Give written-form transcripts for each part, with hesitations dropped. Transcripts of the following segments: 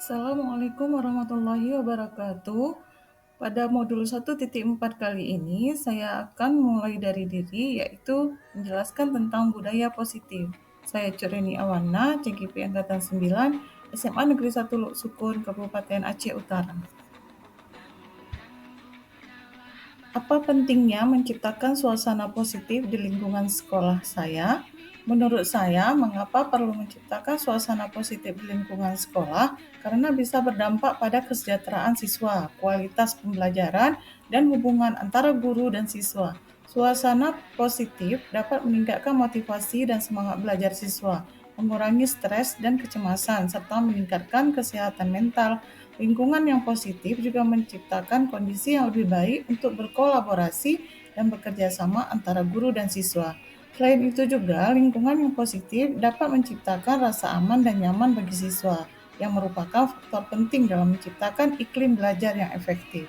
Assalamualaikum warahmatullahi wabarakatuh. Pada modul 1.4 kali ini, saya akan mulai dari diri, yaitu menjelaskan tentang budaya positif. Saya Cureni Awana, CGP Angkatan 9, SMA Negeri 1 Luk Sukun, Kabupaten Aceh Utara. Apa pentingnya menciptakan suasana positif di lingkungan sekolah saya? Menurut saya, mengapa perlu menciptakan suasana positif di lingkungan sekolah? Karena bisa berdampak pada kesejahteraan siswa, kualitas pembelajaran, dan hubungan antara guru dan siswa. Suasana positif dapat meningkatkan motivasi dan semangat belajar siswa, mengurangi stres dan kecemasan, serta meningkatkan kesehatan mental. Lingkungan yang positif juga menciptakan kondisi yang lebih baik untuk berkolaborasi dan bekerja sama antara guru dan siswa. Selain itu juga, lingkungan yang positif dapat menciptakan rasa aman dan nyaman bagi siswa, yang merupakan faktor penting dalam menciptakan iklim belajar yang efektif.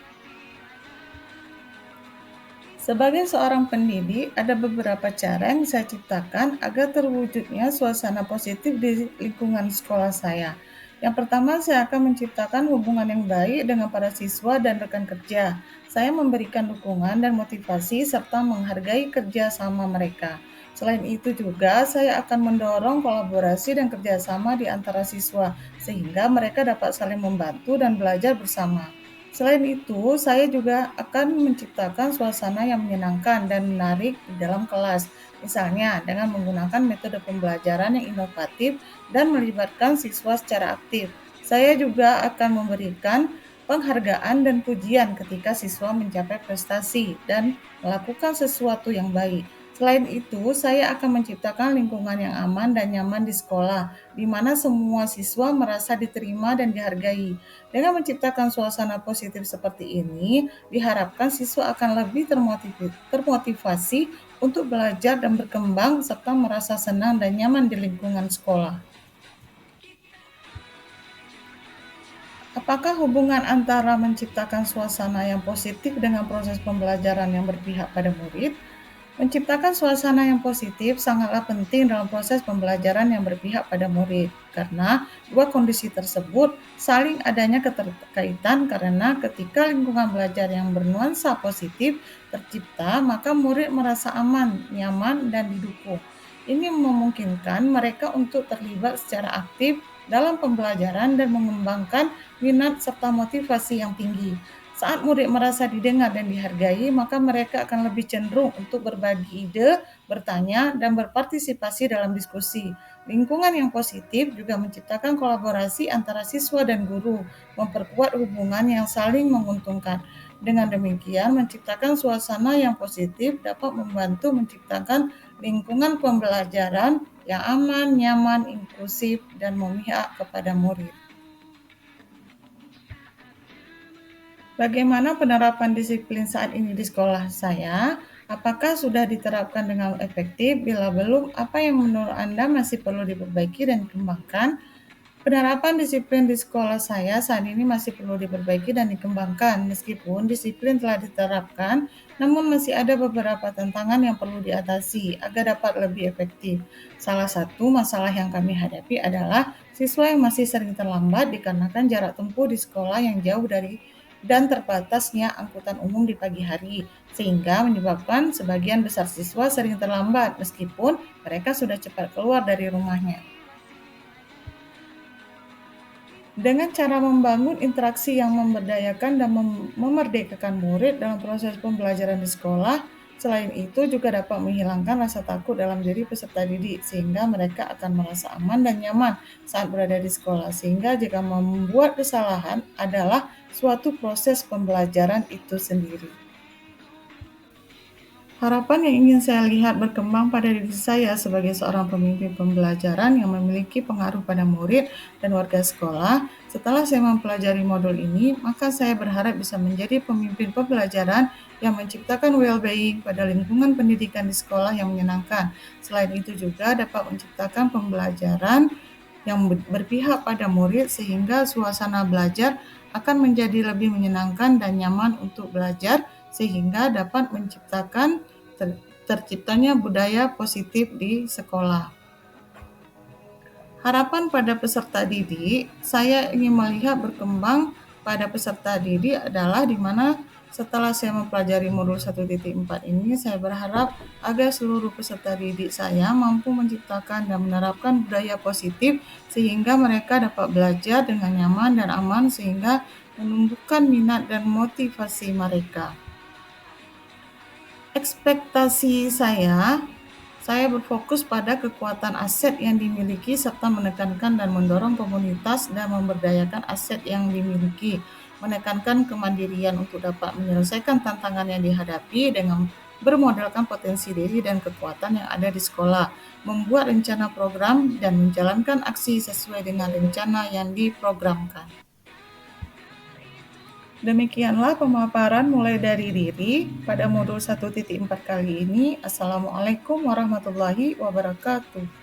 Sebagai seorang pendidik, ada beberapa cara yang saya ciptakan agar terwujudnya suasana positif di lingkungan sekolah saya. Yang pertama, saya akan menciptakan hubungan yang baik dengan para siswa dan rekan kerja. Saya memberikan dukungan dan motivasi serta menghargai kerja sama mereka. Selain itu juga, saya akan mendorong kolaborasi dan kerjasama di antara siswa, sehingga mereka dapat saling membantu dan belajar bersama. Selain itu, saya juga akan menciptakan suasana yang menyenangkan dan menarik di dalam kelas, misalnya dengan menggunakan metode pembelajaran yang inovatif dan melibatkan siswa secara aktif. Saya juga akan memberikan penghargaan dan pujian ketika siswa mencapai prestasi dan melakukan sesuatu yang baik. Selain itu, saya akan menciptakan lingkungan yang aman dan nyaman di sekolah, di mana semua siswa merasa diterima dan dihargai. Dengan menciptakan suasana positif seperti ini, diharapkan siswa akan lebih termotivasi untuk belajar dan berkembang, serta merasa senang dan nyaman di lingkungan sekolah. Apakah hubungan antara menciptakan suasana yang positif dengan proses pembelajaran yang berpihak pada murid? Menciptakan suasana yang positif sangatlah penting dalam proses pembelajaran yang berpihak pada murid, karena dua kondisi tersebut saling adanya keterkaitan karena ketika lingkungan belajar yang bernuansa positif tercipta, maka murid merasa aman, nyaman, dan didukung. Ini memungkinkan mereka untuk terlibat secara aktif dalam pembelajaran dan mengembangkan minat serta motivasi yang tinggi. Saat murid merasa didengar dan dihargai, maka mereka akan lebih cenderung untuk berbagi ide, bertanya, dan berpartisipasi dalam diskusi. Lingkungan yang positif juga menciptakan kolaborasi antara siswa dan guru, memperkuat hubungan yang saling menguntungkan. Dengan demikian, menciptakan suasana yang positif dapat membantu menciptakan lingkungan pembelajaran yang aman, nyaman, inklusif, dan memihak kepada murid. Bagaimana penerapan disiplin saat ini di sekolah saya? Apakah sudah diterapkan dengan efektif? Bila belum, apa yang menurut Anda masih perlu diperbaiki dan dikembangkan? Penerapan disiplin di sekolah saya saat ini masih perlu diperbaiki dan dikembangkan. Meskipun disiplin telah diterapkan, namun masih ada beberapa tantangan yang perlu diatasi agar dapat lebih efektif. Salah satu masalah yang kami hadapi adalah siswa yang masih sering terlambat dikarenakan jarak tempuh di sekolah yang jauh dari dan terbatasnya angkutan umum di pagi hari, sehingga menyebabkan sebagian besar siswa sering terlambat meskipun mereka sudah cepat keluar dari rumahnya. Dengan cara membangun interaksi yang memberdayakan dan memerdekakan murid dalam proses pembelajaran di sekolah, selain itu juga dapat menghilangkan rasa takut dalam diri peserta didik sehingga mereka akan merasa aman dan nyaman saat berada di sekolah. Sehingga jika membuat kesalahan adalah suatu proses pembelajaran itu sendiri. Harapan yang ingin saya lihat berkembang pada diri saya sebagai seorang pemimpin pembelajaran yang memiliki pengaruh pada murid dan warga sekolah. Setelah saya mempelajari modul ini, maka saya berharap bisa menjadi pemimpin pembelajaran yang menciptakan well-being pada lingkungan pendidikan di sekolah yang menyenangkan. Selain itu juga dapat menciptakan pembelajaran yang berpihak pada murid sehingga suasana belajar akan menjadi lebih menyenangkan dan nyaman untuk belajar sehingga dapat menciptakan terciptanya budaya positif di sekolah. Harapan pada peserta didik, saya ingin melihat berkembang pada peserta didik adalah di mana setelah saya mempelajari modul 1.4 ini, saya berharap agar seluruh peserta didik saya mampu menciptakan dan menerapkan budaya positif sehingga mereka dapat belajar dengan nyaman dan aman sehingga menumbuhkan minat dan motivasi mereka. Ekspektasi saya berfokus pada kekuatan aset yang dimiliki serta menekankan dan mendorong komunitas dan memberdayakan aset yang dimiliki, menekankan kemandirian untuk dapat menyelesaikan tantangan yang dihadapi dengan bermodalkan potensi diri dan kekuatan yang ada di sekolah, membuat rencana program, dan menjalankan aksi sesuai dengan rencana yang diprogramkan. Demikianlah pemaparan mulai dari diri pada modul 1.4 kali ini. Assalamualaikum warahmatullahi wabarakatuh.